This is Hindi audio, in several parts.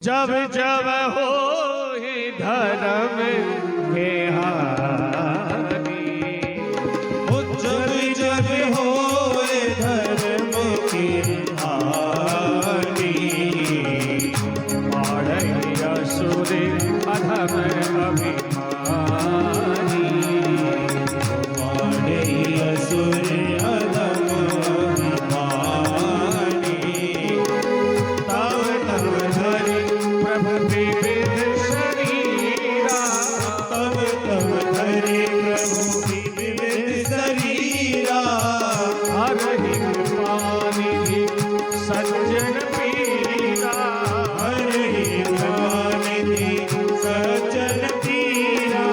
जब जब हो धर्म के हानि, जब जब हो धर्म की हानि, मारई असुर अधम अभिमानी, मारई असुर अधम अभिमानी, तब तब धरि प्रभु विविध शरीरा, तब तब धरि प्रभु विविध शरीरा, हरहि कृपानिधि सज्जन पीरा, हरहि कृपानिधि सज्जन पीरा।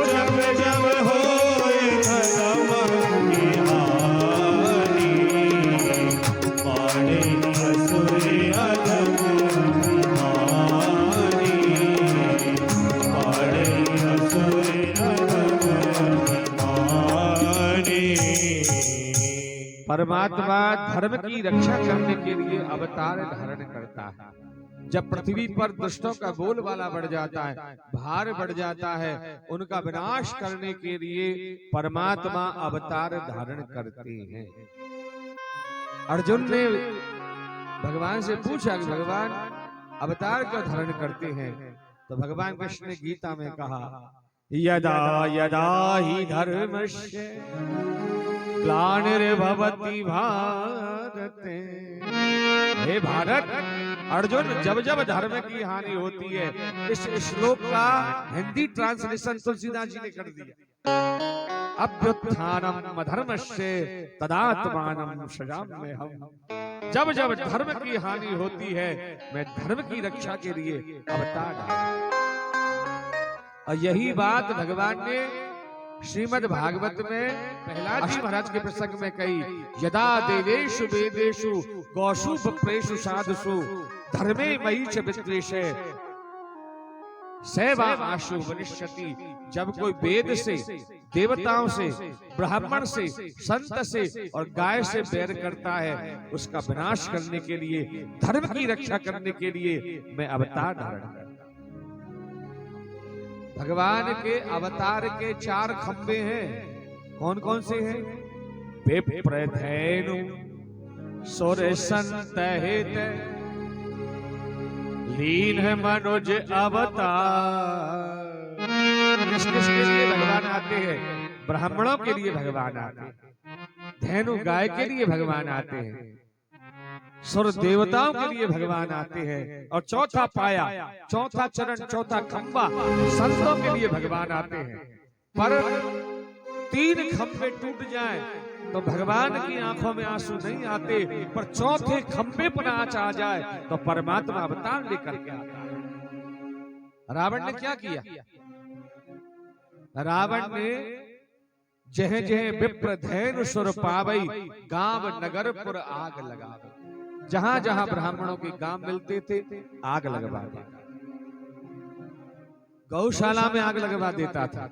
जब जब होए धर्म की हानि, मारई असुर अधम अभिमानी, मारई असुर अधम अभिमानी। परमात्मा धर्म की रक्षा करने के लिए अवतार धारण करता है। जब पृथ्वी पर दुष्टों का बोलबाला बढ़ जाता है, भार बढ़ जाता है, उनका विनाश करने के लिए परमात्मा अवतार धारण करते हैं। अर्जुन ने भगवान से पूछा कि भगवान अवतार क्यों धारण करते हैं? तो भगवान कृष्ण ने गीता में कहा, यदा यदा ही धर्मस्य ग्लानिर्भवति भारत। हे भारत, अर्जुन, जब जब धर्म की हानि होती है। इस श्लोक का हिंदी ट्रांसलेशन तुलसीदास जी ने कर दिया, अभ्युत्थानम अधर्मस्य तदात्मानं सृजाम्यहम्। जब जब धर्म की हानि होती है, मैं धर्म की रक्षा के लिए अवतार डालता। और यही बात भगवान ने श्रीमद् भागवत में प्रहलाद जी महाराज के प्रसंग में कही, यदा देवेषु वेदेषु गौषु विप्रेषु साधुषु धर्मे मयि च विद्वेषे सैवा आशु वनिष्यति। जब कोई वेद से, देवताओं से, ब्राह्मण से, संत से और गाय से बैर करता है, उसका विनाश करने के लिए, धर्म की रक्षा करने के लिए मैं अवतार धारण करता। भगवान के अवतार के 4 खंबे हैं। कौन कौन से हैं? विप्रधेनु सुर संत हित लीन मनुज अवतार। किसके लिए भगवान आते हैं? ब्राह्मणों के लिए भगवान आते हैं, धेनु गाय के लिए भगवान आते हैं, सुर देवताओं के लिए भगवान आते हैं, और चौथा पाया, चौथा चरण, चौथा खंबा संतों के लिए भगवान आते हैं। पर 3 खंबे टूट जाएं तो भगवान की आंखों में आंसू नहीं आते, पर चौथे खंबे पर आंच आ जाए तो परमात्मा अवतार लेकर के आता है। रावण ने क्या किया? रावण ने जह जह विप्रधेनु सुर पावई गांव नगरपुर आग लगा। जहां जहां ब्राह्मणों के गांव मिलते थे, आग लगवा देता। गौशाला में आग लगवा देता था।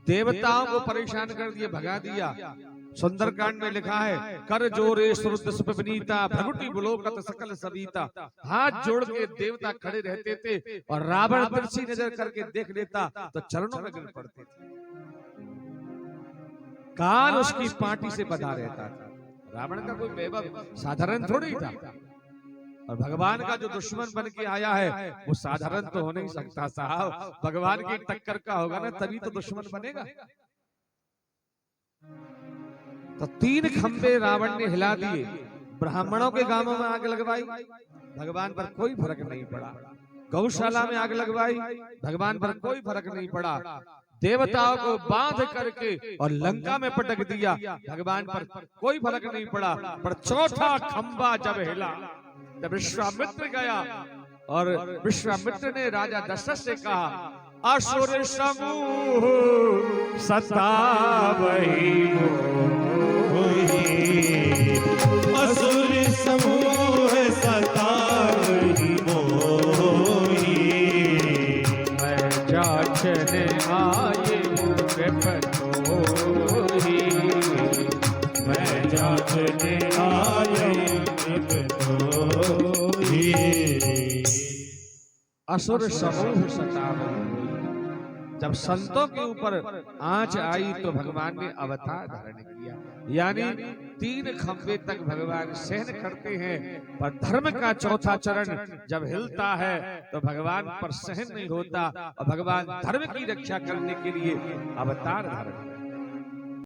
देवताओं को परेशान कर दिया, भगा दिया। सुंदरकांड में लिखा है, कर जोरे सुरनीता भगुटी बुलोकत सकल सविता। हाथ जोड़ के देवता खड़े रहते थे, और रावण तिरछी नजर करके देख लेता तो चरणों में गिर पड़ते थे। कान उसकी पार्टी से बंधा रहता था। रावण का कोई वैभव साधारण थोड़ी था, और भगवान का जो दुश्मन बन के आया है वो साधारण तो हो नहीं सकता साहब। भगवान की टक्कर का होगा ना, तभी तो दुश्मन बनेगा। तो 3 खंबे रावण ने हिला दिए। ब्राह्मणों के गांवों में आग लगवाई, भगवान पर कोई फर्क नहीं पड़ा। गौशाला में आग लगवाई, भगवान पर कोई फर्क नहीं पड़ा। देवताओं को बांध करके और लंका में पटक दिया, भगवान पर कोई फर्क नहीं पड़ा। पर चौथा खंबा जब हिला, तब विश्वामित्र गया, और विश्वामित्र ने राजा दशरथ से कहा, असुर समूह सतावहि मोहि, असुर समूह सतावहि मोहि, मैं जाचने आये विपतोहि, मैं जाचने आये विपतोहि। असुर समूह सतावत होई। जब संतों के ऊपर आंच आई तो भगवान ने अवतार धारण किया, यानी 3 खंबे तक भगवान सहन करते हैं, पर धर्म का चौथा चरण जब हिलता है तो भगवान पर सहन नहीं होता और भगवान धर्म की रक्षा करने के लिए अवतार धारण करते हैं।